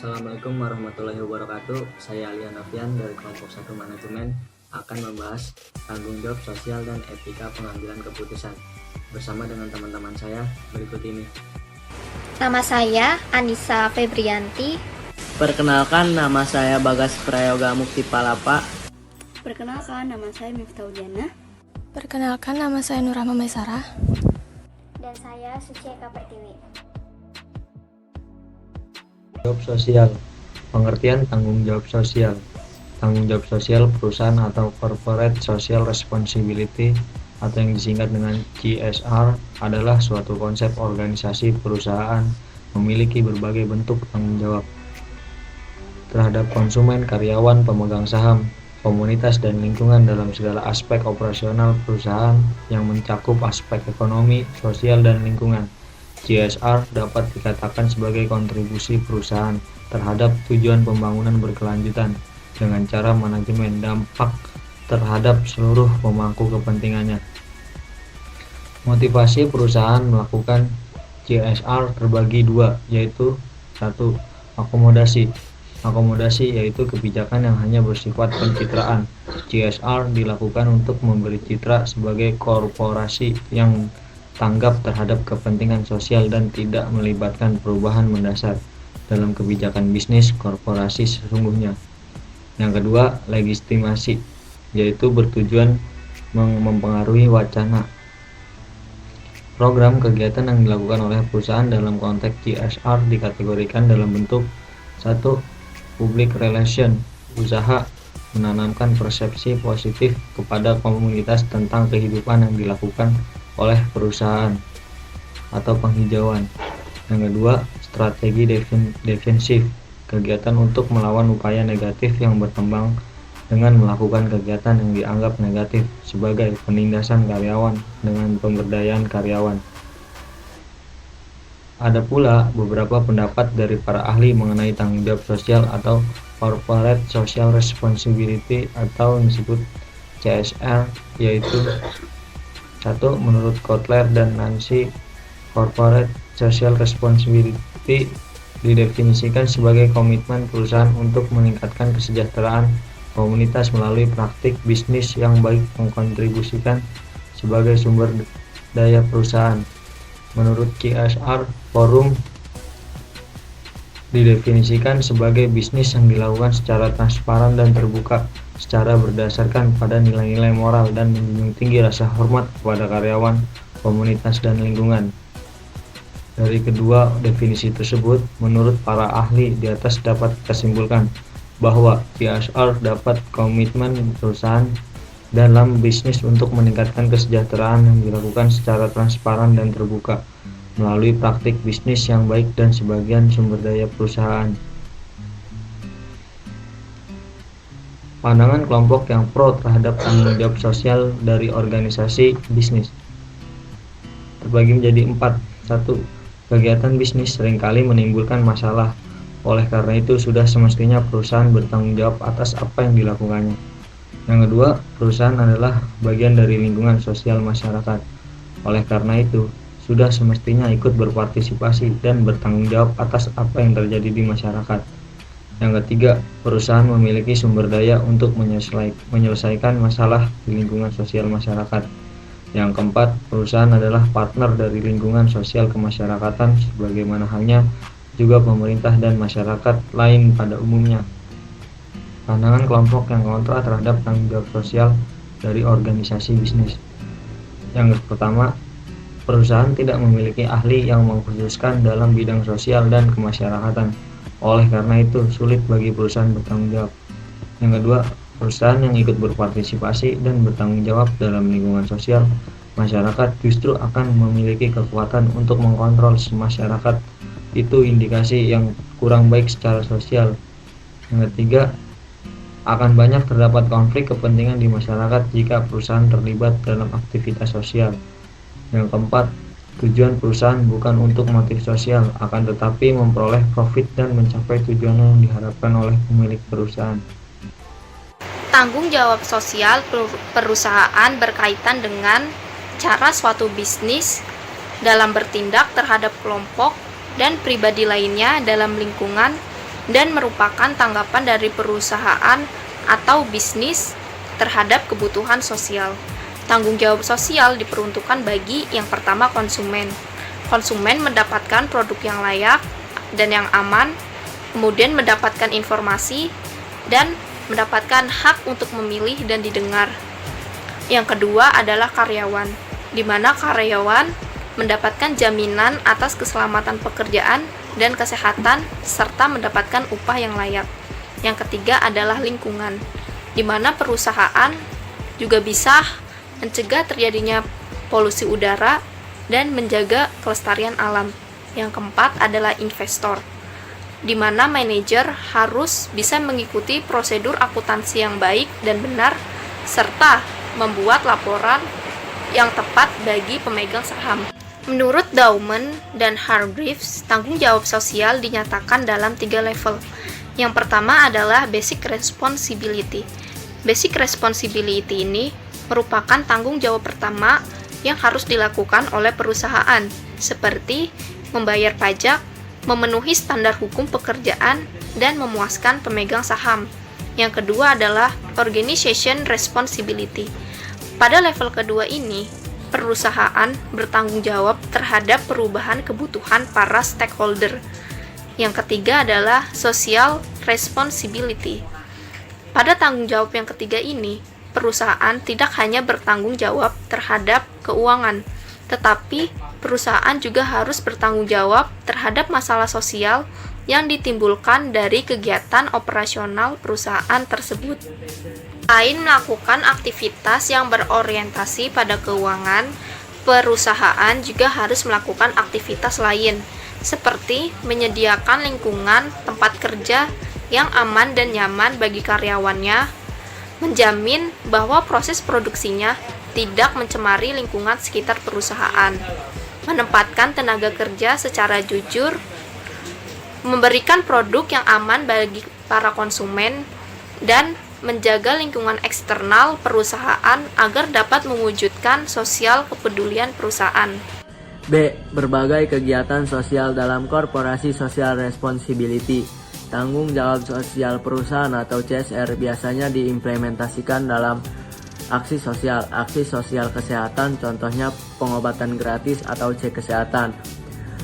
Assalamualaikum warahmatullahi wabarakatuh. Saya Alian Novian dari kelompok 1 Manajemen akan membahas tanggung jawab sosial dan etika pengambilan keputusan bersama dengan teman-teman saya berikut ini. Nama saya Anissa Febrianti. Perkenalkan, nama saya Bagas Prayoga Mukti Palapa. Perkenalkan, nama saya Miftaudiana. Perkenalkan, nama saya Nurrahma Maisarah. Dan saya Suci Eka Pertiwi. Jawab sosial. Pengertian tanggung jawab sosial. Tanggung jawab sosial perusahaan atau Corporate Social Responsibility atau yang disingkat dengan CSR adalah suatu konsep organisasi perusahaan memiliki berbagai bentuk tanggung jawab terhadap konsumen, karyawan, pemegang saham, komunitas, dan lingkungan dalam segala aspek operasional perusahaan yang mencakup aspek ekonomi, sosial, dan lingkungan. CSR dapat dikatakan sebagai kontribusi perusahaan terhadap tujuan pembangunan berkelanjutan dengan cara manajemen dampak terhadap seluruh pemangku kepentingannya. Motivasi perusahaan melakukan CSR terbagi dua, yaitu 1. Akomodasi. Akomodasi yaitu kebijakan yang hanya bersifat pencitraan. CSR dilakukan untuk memberi citra sebagai korporasi yang tanggap terhadap kepentingan sosial dan tidak melibatkan perubahan mendasar dalam kebijakan bisnis korporasi sesungguhnya. Yang kedua, legitimasi, yaitu bertujuan mempengaruhi wacana. Program kegiatan yang dilakukan oleh perusahaan dalam konteks CSR dikategorikan dalam bentuk 1. Public relation, usaha menanamkan persepsi positif kepada komunitas tentang kehidupan yang dilakukan oleh perusahaan atau penghijauan. Yang kedua, strategi defensif, kegiatan untuk melawan upaya negatif yang berkembang dengan melakukan kegiatan yang dianggap negatif sebagai penindasan karyawan dengan pemberdayaan karyawan. Ada pula beberapa pendapat dari para ahli mengenai tanggung jawab sosial atau Corporate Social Responsibility atau yang disebut CSR, yaitu 1. Menurut Kotler dan Nancy, Corporate Social Responsibility didefinisikan sebagai komitmen perusahaan untuk meningkatkan kesejahteraan komunitas melalui praktik bisnis yang baik mengkontribusikan sebagai sumber daya perusahaan. Menurut CSR Forum, didefinisikan sebagai bisnis yang dilakukan secara transparan dan terbuka, secara berdasarkan pada nilai-nilai moral dan menjunjung tinggi rasa hormat kepada karyawan, komunitas, dan lingkungan. Dari kedua definisi tersebut, menurut para ahli di atas dapat kita simpulkan bahwa CSR dapat komitmen perusahaan dalam bisnis untuk meningkatkan kesejahteraan yang dilakukan secara transparan dan terbuka melalui praktik bisnis yang baik dan sebagian sumber daya perusahaan. Pandangan kelompok yang pro terhadap tanggung jawab sosial dari organisasi bisnis terbagi menjadi 4. 1. Kegiatan bisnis seringkali menimbulkan masalah. Oleh karena itu, sudah semestinya perusahaan bertanggung jawab atas apa yang dilakukannya. Yang kedua, perusahaan adalah bagian dari lingkungan sosial masyarakat. Oleh karena itu, sudah semestinya ikut berpartisipasi dan bertanggung jawab atas apa yang terjadi di masyarakat. Yang ketiga, perusahaan memiliki sumber daya untuk menyelesaikan masalah di lingkungan sosial masyarakat. Yang keempat, perusahaan adalah partner dari lingkungan sosial kemasyarakatan sebagaimana halnya juga pemerintah dan masyarakat lain pada umumnya. Pandangan kelompok yang kontra terhadap tanggung jawab sosial dari organisasi bisnis. Yang pertama, perusahaan tidak memiliki ahli yang mengkhususkan dalam bidang sosial dan kemasyarakatan. Oleh karena itu, sulit bagi perusahaan bertanggung jawab. Yang kedua, perusahaan yang ikut berpartisipasi dan bertanggung jawab dalam lingkungan sosial masyarakat justru akan memiliki kekuatan untuk mengkontrol masyarakat. Itu indikasi yang kurang baik secara sosial. Yang ketiga, akan banyak terdapat konflik kepentingan di masyarakat jika perusahaan terlibat dalam aktivitas sosial. Yang keempat, tujuan perusahaan bukan untuk motif sosial, akan tetapi memperoleh profit dan mencapai tujuan yang diharapkan oleh pemilik perusahaan. Tanggung jawab sosial perusahaan berkaitan dengan cara suatu bisnis dalam bertindak terhadap kelompok dan pribadi lainnya dalam lingkungan dan merupakan tanggapan dari perusahaan atau bisnis terhadap kebutuhan sosial. Tanggung jawab sosial diperuntukkan bagi yang pertama konsumen. Konsumen mendapatkan produk yang layak dan yang aman, kemudian mendapatkan informasi dan mendapatkan hak untuk memilih dan didengar. Yang kedua adalah karyawan, di mana karyawan mendapatkan jaminan atas keselamatan pekerjaan dan kesehatan serta mendapatkan upah yang layak. Yang ketiga adalah lingkungan, di mana perusahaan juga bisa mencegah terjadinya polusi udara dan menjaga kelestarian alam. Yang keempat adalah investor, di mana manajer harus bisa mengikuti prosedur akuntansi yang baik dan benar, serta membuat laporan yang tepat bagi pemegang saham. Menurut Dauman dan Hargreaves, tanggung jawab sosial dinyatakan dalam 3 level. Yang pertama adalah basic responsibility. Basic responsibility ini merupakan tanggung jawab pertama yang harus dilakukan oleh perusahaan, seperti membayar pajak, memenuhi standar hukum pekerjaan, dan memuaskan pemegang saham. Yang kedua adalah organization responsibility. Pada level kedua ini, perusahaan bertanggung jawab terhadap perubahan kebutuhan para stakeholder. Yang ketiga adalah social responsibility. Pada tanggung jawab yang ketiga ini, perusahaan tidak hanya bertanggung jawab terhadap keuangan, tetapi perusahaan juga harus bertanggung jawab terhadap masalah sosial yang ditimbulkan dari kegiatan operasional perusahaan tersebut. Selain melakukan aktivitas yang berorientasi pada keuangan, perusahaan juga harus melakukan aktivitas lain, seperti menyediakan lingkungan tempat kerja yang aman dan nyaman bagi karyawannya, menjamin bahwa proses produksinya tidak mencemari lingkungan sekitar perusahaan, menempatkan tenaga kerja secara jujur, memberikan produk yang aman bagi para konsumen, dan menjaga lingkungan eksternal perusahaan agar dapat mewujudkan sosial kepedulian perusahaan. B. Berbagai kegiatan sosial dalam korporasi social responsibility. Tanggung jawab sosial perusahaan atau CSR biasanya diimplementasikan dalam aksi sosial kesehatan, contohnya pengobatan gratis atau cek kesehatan.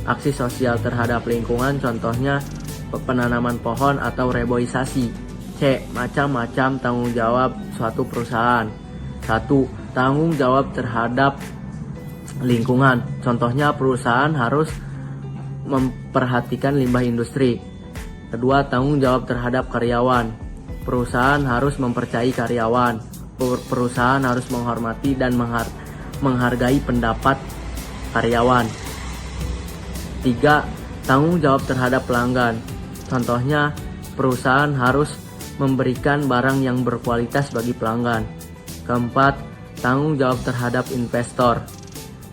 Aksi sosial terhadap lingkungan, contohnya penanaman pohon atau reboisasi. C. Macam-macam tanggung jawab suatu perusahaan. 1. Tanggung jawab terhadap lingkungan, contohnya perusahaan harus memperhatikan limbah industri. Kedua, tanggung jawab terhadap karyawan. Perusahaan harus mempercayai karyawan. Perusahaan harus menghormati dan menghargai pendapat karyawan. 3. Tanggung jawab terhadap pelanggan. Contohnya, perusahaan harus memberikan barang yang berkualitas bagi pelanggan. Keempat, tanggung jawab terhadap investor.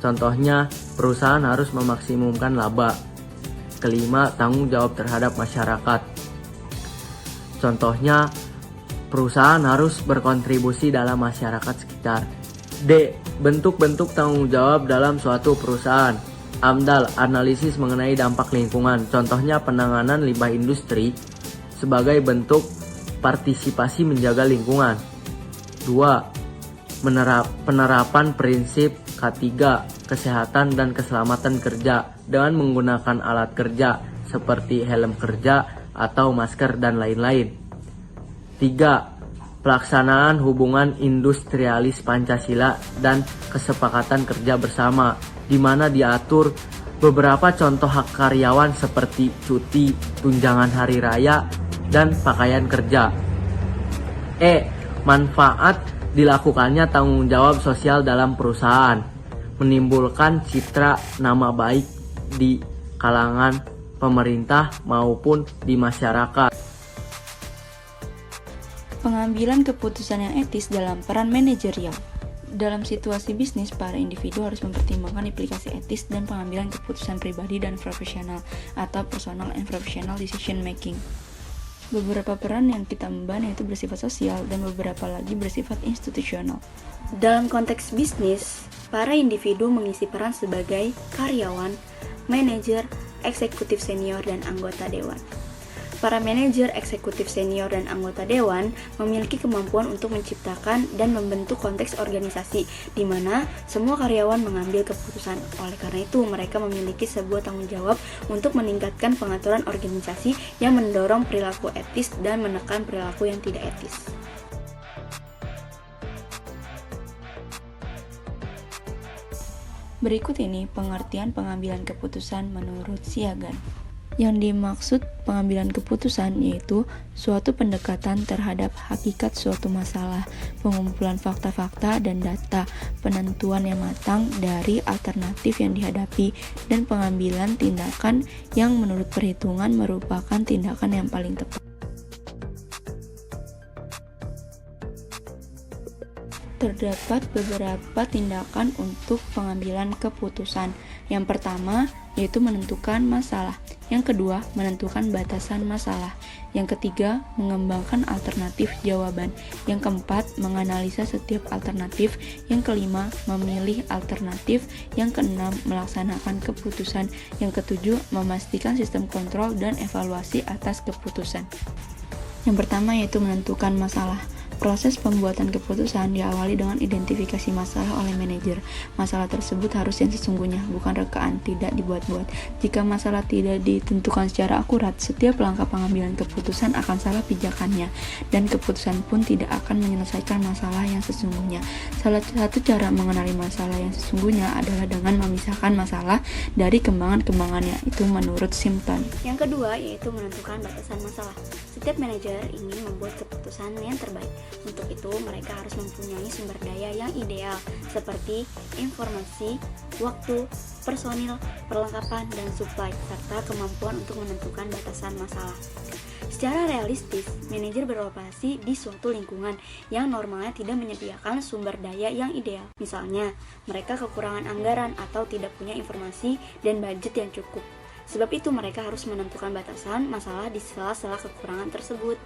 Contohnya, perusahaan harus memaksimumkan laba. Kelima, tanggung jawab terhadap masyarakat. Contohnya, perusahaan harus berkontribusi dalam masyarakat sekitar. D. Bentuk-bentuk tanggung jawab dalam suatu perusahaan. AMDAL, analisis mengenai dampak lingkungan. Contohnya penanganan limbah industri sebagai bentuk partisipasi menjaga lingkungan. 2. Penerapan prinsip K3, kesehatan dan keselamatan kerja dengan menggunakan alat kerja seperti helm kerja atau masker dan lain-lain. 3. Pelaksanaan hubungan industrialis Pancasila dan kesepakatan kerja bersama, di mana diatur beberapa contoh hak karyawan seperti cuti, tunjangan hari raya, dan pakaian kerja. E. Manfaat dilakukannya tanggung jawab sosial dalam perusahaan, menimbulkan citra nama baik di kalangan pemerintah maupun di masyarakat. Pengambilan keputusan yang etis dalam peran manajerial. Dalam situasi bisnis, para individu harus mempertimbangkan implikasi etis dan pengambilan keputusan pribadi dan profesional atau personal and professional decision making. Beberapa peran yang kita emban yaitu bersifat sosial dan beberapa lagi bersifat institusional. Dalam konteks bisnis, para individu mengisi peran sebagai karyawan, manajer, eksekutif senior, dan anggota dewan. Para manajer, eksekutif senior, dan anggota dewan memiliki kemampuan untuk menciptakan dan membentuk konteks organisasi di mana semua karyawan mengambil keputusan. Oleh karena itu, mereka memiliki sebuah tanggung jawab untuk meningkatkan pengaturan organisasi yang mendorong perilaku etis dan menekan perilaku yang tidak etis. Berikut ini pengertian pengambilan keputusan menurut Siagan. Yang dimaksud pengambilan keputusan yaitu suatu pendekatan terhadap hakikat suatu masalah, pengumpulan fakta-fakta dan data, penentuan yang matang dari alternatif yang dihadapi, dan pengambilan tindakan yang menurut perhitungan merupakan tindakan yang paling tepat. Terdapat beberapa tindakan untuk pengambilan keputusan. Yang pertama, yaitu menentukan masalah. Yang kedua, menentukan batasan masalah. Yang ketiga, mengembangkan alternatif jawaban. Yang keempat, menganalisa setiap alternatif. Yang kelima, memilih alternatif. Yang keenam, melaksanakan keputusan. Yang ketujuh, memastikan sistem kontrol dan evaluasi atas keputusan. Yang pertama yaitu menentukan masalah. Proses pembuatan keputusan diawali dengan identifikasi masalah oleh manajer. Masalah tersebut harus yang sesungguhnya, bukan rekaan, tidak dibuat-buat. Jika masalah tidak ditentukan secara akurat, setiap langkah pengambilan keputusan akan salah pijakannya, dan keputusan pun tidak akan menyelesaikan masalah yang sesungguhnya. Salah satu cara mengenali masalah yang sesungguhnya adalah dengan memisahkan masalah dari kembangan-kembangannya, itu menurut Simpson. Yang kedua yaitu menentukan batasan masalah. Setiap manajer ingin membuat keputusan yang terbaik. Untuk itu, mereka harus mempunyai sumber daya yang ideal, seperti informasi, waktu, personil, perlengkapan, dan supply, serta kemampuan untuk menentukan batasan masalah. Secara realistis, manajer beroperasi di suatu lingkungan yang normalnya tidak menyediakan sumber daya yang ideal. Misalnya, mereka kekurangan anggaran atau tidak punya informasi dan budget yang cukup. Sebab itu, mereka harus menentukan batasan masalah di sela-sela kekurangan tersebut.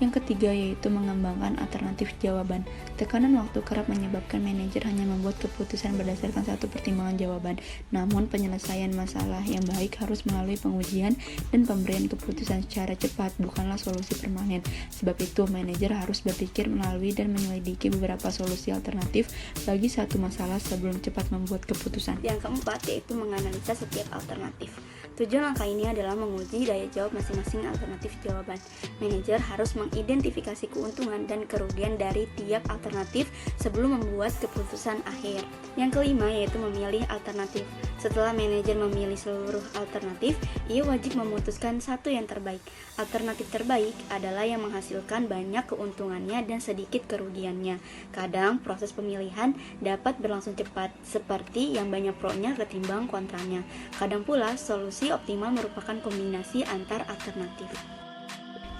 Yang ketiga yaitu mengembangkan alternatif jawaban. Tekanan waktu kerap menyebabkan manajer hanya membuat keputusan berdasarkan satu pertimbangan jawaban. Namun penyelesaian masalah yang baik harus melalui pengujian dan pemberian keputusan secara cepat, bukanlah solusi permanen. Sebab itu manajer harus berpikir melalui dan menyelidiki beberapa solusi alternatif bagi satu masalah sebelum cepat membuat keputusan. Yang keempat yaitu menganalisa setiap alternatif. Tujuan langkah ini adalah menguji daya jawab masing-masing alternatif jawaban. Manajer harus mengidentifikasi keuntungan dan kerugian dari tiap alternatif sebelum membuat keputusan akhir. Yang kelima yaitu memilih alternatif. Setelah manajer memilih seluruh alternatif, ia wajib memutuskan satu yang terbaik. Alternatif terbaik adalah yang menghasilkan banyak keuntungannya dan sedikit kerugiannya. Kadang proses pemilihan dapat berlangsung cepat, seperti yang banyak pro-nya ketimbang kontranya. Kadang pula solusi optimal merupakan kombinasi antar alternatif.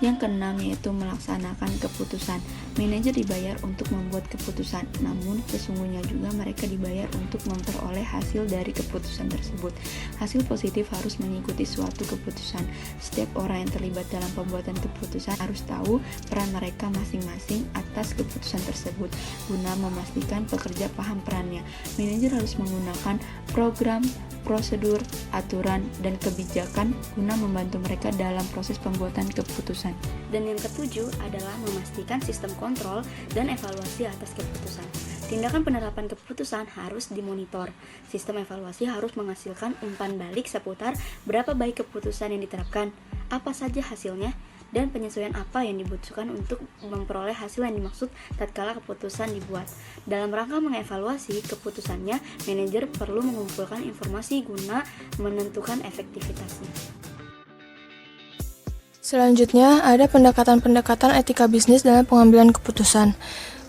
Yang keenam yaitu melaksanakan keputusan. Manajer dibayar untuk membuat keputusan, namun sesungguhnya juga mereka dibayar untuk memperoleh hasil dari keputusan tersebut. Hasil positif harus mengikuti suatu keputusan. Setiap orang yang terlibat dalam pembuatan keputusan harus tahu peran mereka masing-masing atas keputusan tersebut, guna memastikan pekerja paham perannya. Manajer harus menggunakan program, prosedur, aturan, dan kebijakan guna membantu mereka dalam proses pembuatan keputusan. Dan yang ketujuh adalah memastikan sistem kontrol dan evaluasi atas keputusan. Tindakan penerapan keputusan harus dimonitor. Sistem evaluasi harus menghasilkan umpan balik seputar berapa baik keputusan yang diterapkan, apa saja hasilnya, dan penyesuaian apa yang dibutuhkan untuk memperoleh hasil yang dimaksud tatkala keputusan dibuat. Dalam rangka mengevaluasi keputusannya, manajer perlu mengumpulkan informasi guna menentukan efektivitasnya. Selanjutnya, ada pendekatan-pendekatan etika bisnis dalam pengambilan keputusan.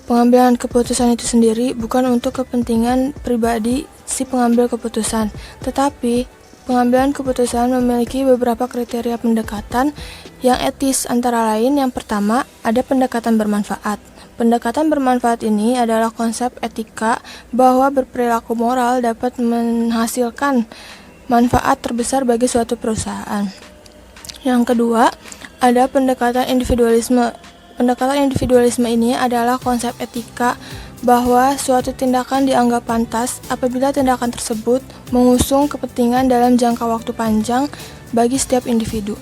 Pengambilan keputusan itu sendiri bukan untuk kepentingan pribadi si pengambil keputusan, tetapi pengambilan keputusan memiliki beberapa kriteria pendekatan yang etis, antara lain yang pertama, ada pendekatan bermanfaat. Pendekatan bermanfaat ini adalah konsep etika bahwa berperilaku moral dapat menghasilkan manfaat terbesar bagi suatu perusahaan. Yang kedua, ada pendekatan individualisme. Pendekatan individualisme ini adalah konsep etika bahwa suatu tindakan dianggap pantas apabila tindakan tersebut mengusung kepentingan dalam jangka waktu panjang bagi setiap individu.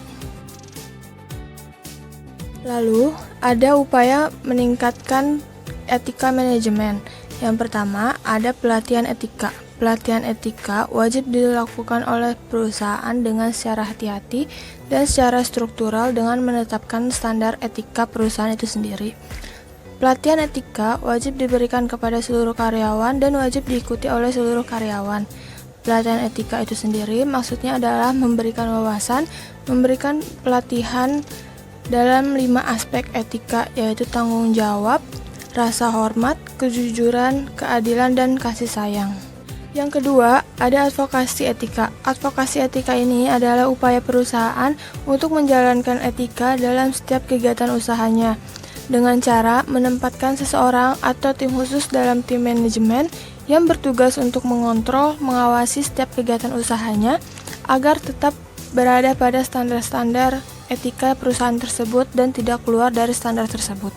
Lalu, ada upaya meningkatkan etika manajemen. Yang pertama, ada pelatihan etika. Pelatihan etika wajib dilakukan oleh perusahaan dengan secara hati-hati dan secara struktural dengan menetapkan standar etika perusahaan itu sendiri. Pelatihan etika wajib diberikan kepada seluruh karyawan dan wajib diikuti oleh seluruh karyawan. Pelatihan etika itu sendiri maksudnya adalah memberikan wawasan, memberikan pelatihan dalam 5 aspek etika, yaitu tanggung jawab, rasa hormat, kejujuran, keadilan, dan kasih sayang. Yang kedua, ada advokasi etika. Advokasi etika ini adalah upaya perusahaan untuk menjalankan etika dalam setiap kegiatan usahanya dengan cara menempatkan seseorang atau tim khusus dalam tim manajemen yang bertugas untuk mengontrol, mengawasi setiap kegiatan usahanya agar tetap berada pada standar-standar etika perusahaan tersebut dan tidak keluar dari standar tersebut.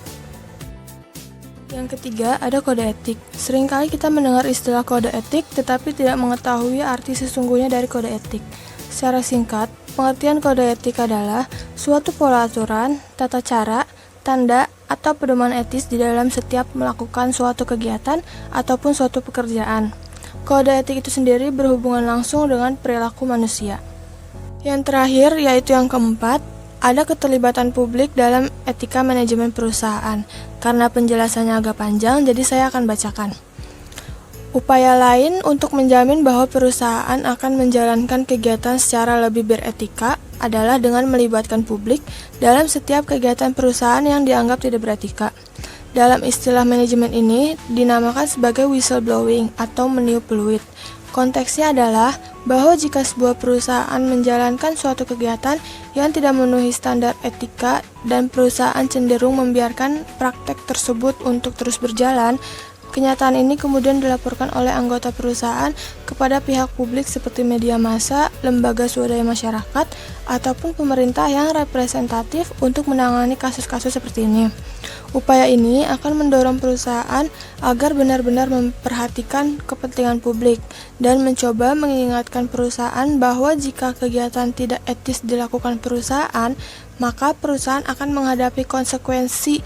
Yang ketiga, ada kode etik. Seringkali kita mendengar istilah kode etik tetapi tidak mengetahui arti sesungguhnya dari kode etik. Secara singkat, pengertian kode etik adalah suatu pola aturan, tata cara, tanda, atau pedoman etis di dalam setiap melakukan suatu kegiatan ataupun suatu pekerjaan. Kode etik itu sendiri berhubungan langsung dengan perilaku manusia. Yang terakhir, yaitu yang keempat, ada keterlibatan publik dalam etika manajemen perusahaan. Karena penjelasannya agak panjang, jadi saya akan bacakan. Upaya lain untuk menjamin bahwa perusahaan akan menjalankan kegiatan secara lebih beretika adalah dengan melibatkan publik dalam setiap kegiatan perusahaan yang dianggap tidak beretika. Dalam istilah manajemen ini dinamakan sebagai whistleblowing atau meniup peluit. Konteksnya adalah bahwa jika sebuah perusahaan menjalankan suatu kegiatan yang tidak memenuhi standar etika dan perusahaan cenderung membiarkan praktek tersebut untuk terus berjalan, kenyataan ini kemudian dilaporkan oleh anggota perusahaan kepada pihak publik seperti media massa, lembaga swadaya masyarakat, ataupun pemerintah yang representatif untuk menangani kasus-kasus seperti ini. Upaya ini akan mendorong perusahaan agar benar-benar memperhatikan kepentingan publik dan mencoba mengingatkan perusahaan bahwa jika kegiatan tidak etis dilakukan perusahaan, maka perusahaan akan menghadapi konsekuensi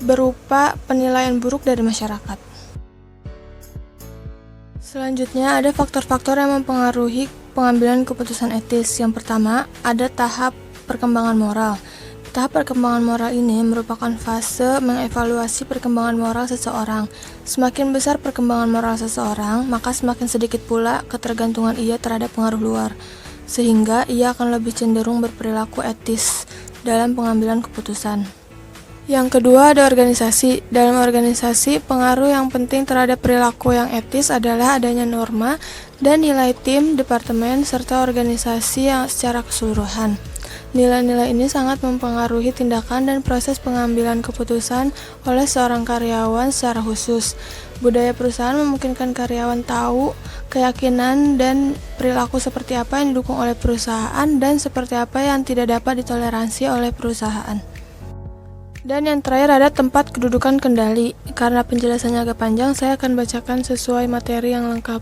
berupa penilaian buruk dari masyarakat. Selanjutnya ada faktor-faktor yang mempengaruhi pengambilan keputusan etis. Yang pertama, ada tahap perkembangan moral. Tahap perkembangan moral ini merupakan fase mengevaluasi perkembangan moral seseorang. Semakin besar perkembangan moral seseorang, maka semakin sedikit pula ketergantungan ia terhadap pengaruh luar, sehingga ia akan lebih cenderung berperilaku etis dalam pengambilan keputusan. Yang kedua ada organisasi. Dalam organisasi, pengaruh yang penting terhadap perilaku yang etis adalah adanya norma dan nilai tim, departemen, serta organisasi yang secara keseluruhan. Nilai-nilai ini sangat mempengaruhi tindakan dan proses pengambilan keputusan oleh seorang karyawan secara khusus. Budaya perusahaan memungkinkan karyawan tahu keyakinan dan perilaku seperti apa yang didukung oleh perusahaan dan seperti apa yang tidak dapat ditoleransi oleh perusahaan. Dan yang terakhir ada tempat kedudukan kendali. Karena penjelasannya agak panjang, saya akan bacakan sesuai materi yang lengkap.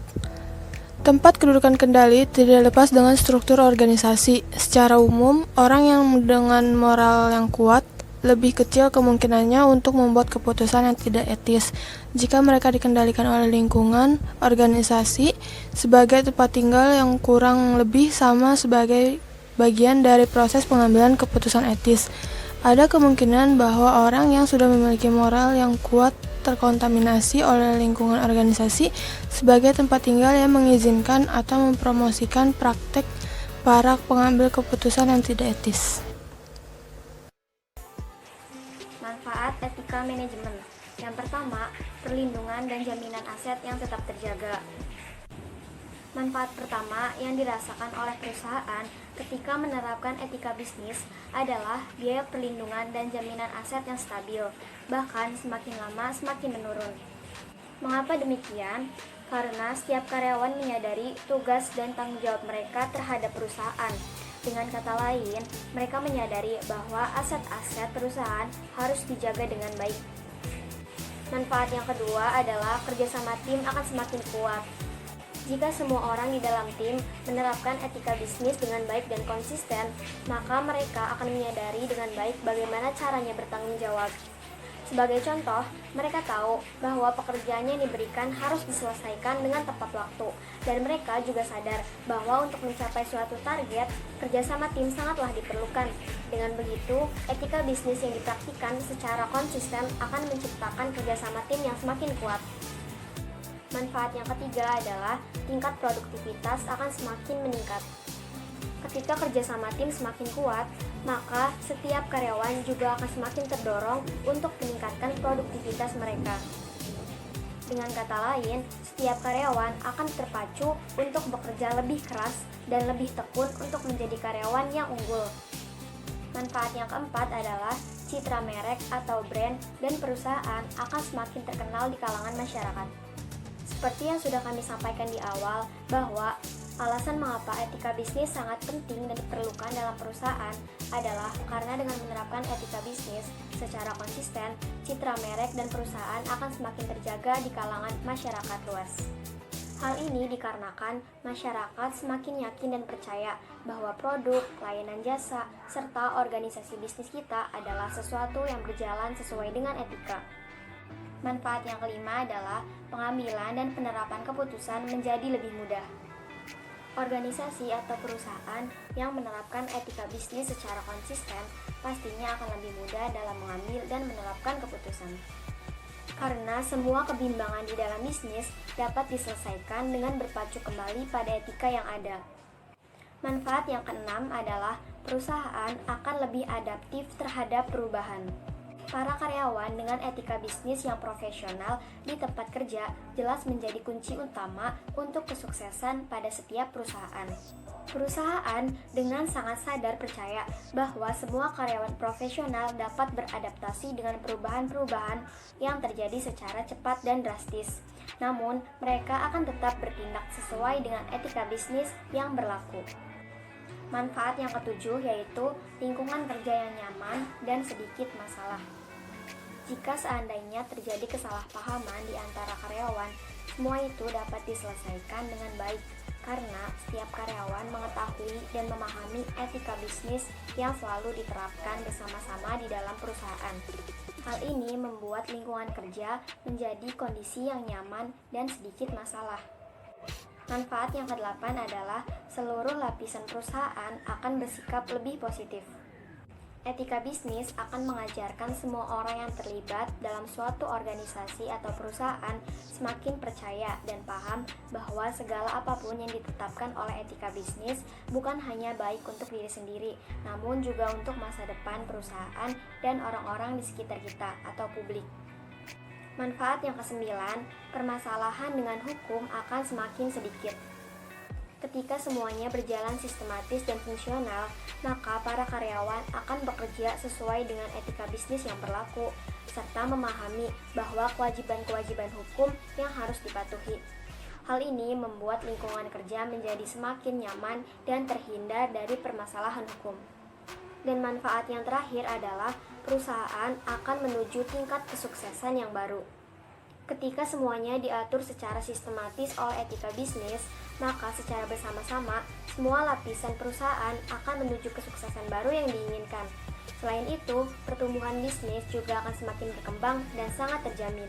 Tempat kedudukan kendali tidak lepas dengan struktur organisasi. Secara umum, orang yang dengan moral yang kuat lebih kecil kemungkinannya untuk membuat keputusan yang tidak etis jika mereka dikendalikan oleh lingkungan organisasi sebagai tempat tinggal yang kurang lebih sama sebagai bagian dari proses pengambilan keputusan etis. Ada kemungkinan bahwa orang yang sudah memiliki moral yang kuat terkontaminasi oleh lingkungan organisasi sebagai tempat tinggal yang mengizinkan atau mempromosikan praktek para pengambil keputusan yang tidak etis. Manfaat etika manajemen. Yang pertama, perlindungan dan jaminan aset yang tetap terjaga. Manfaat pertama yang dirasakan oleh perusahaan ketika menerapkan etika bisnis adalah biaya perlindungan dan jaminan aset yang stabil, bahkan semakin lama semakin menurun. Mengapa demikian? Karena setiap karyawan menyadari tugas dan tanggung jawab mereka terhadap perusahaan. Dengan kata lain, mereka menyadari bahwa aset-aset perusahaan harus dijaga dengan baik. Manfaat yang kedua adalah kerjasama tim akan semakin kuat. Jika semua orang di dalam tim menerapkan etika bisnis dengan baik dan konsisten, maka mereka akan menyadari dengan baik bagaimana caranya bertanggung jawab. Sebagai contoh, mereka tahu bahwa pekerjaannya yang diberikan harus diselesaikan dengan tepat waktu, dan mereka juga sadar bahwa untuk mencapai suatu target, kerjasama tim sangatlah diperlukan. Dengan begitu, etika bisnis yang dipraktikkan secara konsisten akan menciptakan kerjasama tim yang semakin kuat. Manfaat yang ketiga adalah tingkat produktivitas akan semakin meningkat. Ketika kerjasama tim semakin kuat, maka setiap karyawan juga akan semakin terdorong untuk meningkatkan produktivitas mereka. Dengan kata lain, setiap karyawan akan terpacu untuk bekerja lebih keras dan lebih tekun untuk menjadi karyawan yang unggul. Manfaat yang keempat adalah citra merek atau brand dan perusahaan akan semakin terkenal di kalangan masyarakat. Seperti yang sudah kami sampaikan di awal, bahwa alasan mengapa etika bisnis sangat penting dan diperlukan dalam perusahaan adalah karena dengan menerapkan etika bisnis secara konsisten, citra merek dan perusahaan akan semakin terjaga di kalangan masyarakat luas. Hal ini dikarenakan masyarakat semakin yakin dan percaya bahwa produk, layanan jasa, serta organisasi bisnis kita adalah sesuatu yang berjalan sesuai dengan etika. Manfaat yang kelima adalah pengambilan dan penerapan keputusan menjadi lebih mudah. Organisasi atau perusahaan yang menerapkan etika bisnis secara konsisten pastinya akan lebih mudah dalam mengambil dan menerapkan keputusan. Karena semua kebimbangan di dalam bisnis dapat diselesaikan dengan berpacu kembali pada etika yang ada. Manfaat yang keenam adalah perusahaan akan lebih adaptif terhadap perubahan. Para karyawan dengan etika bisnis yang profesional di tempat kerja jelas menjadi kunci utama untuk kesuksesan pada setiap perusahaan. Perusahaan dengan sangat sadar percaya bahwa semua karyawan profesional dapat beradaptasi dengan perubahan-perubahan yang terjadi secara cepat dan drastis. Namun, mereka akan tetap bertindak sesuai dengan etika bisnis yang berlaku. Manfaat yang ketujuh yaitu lingkungan kerja yang nyaman dan sedikit masalah. Jika seandainya terjadi kesalahpahaman di antara karyawan, semua itu dapat diselesaikan dengan baik karena setiap karyawan mengetahui dan memahami etika bisnis yang selalu diterapkan bersama-sama di dalam perusahaan. Hal ini membuat lingkungan kerja menjadi kondisi yang nyaman dan sedikit masalah. Manfaat yang kedelapan adalah seluruh lapisan perusahaan akan bersikap lebih positif. Etika bisnis akan mengajarkan semua orang yang terlibat dalam suatu organisasi atau perusahaan semakin percaya dan paham bahwa segala apapun yang ditetapkan oleh etika bisnis bukan hanya baik untuk diri sendiri, namun juga untuk masa depan perusahaan dan orang-orang di sekitar kita atau publik. Manfaat yang kesembilan, permasalahan dengan hukum akan semakin sedikit. Ketika semuanya berjalan sistematis dan fungsional, maka para karyawan akan bekerja sesuai dengan etika bisnis yang berlaku, serta memahami bahwa kewajiban-kewajiban hukum yang harus dipatuhi. Hal ini membuat lingkungan kerja menjadi semakin nyaman dan terhindar dari permasalahan hukum. Dan manfaat yang terakhir adalah perusahaan akan menuju tingkat kesuksesan yang baru. Ketika semuanya diatur secara sistematis oleh etika bisnis, maka secara bersama-sama, semua lapisan perusahaan akan menuju kesuksesan baru yang diinginkan. Selain itu, pertumbuhan bisnis juga akan semakin berkembang dan sangat terjamin.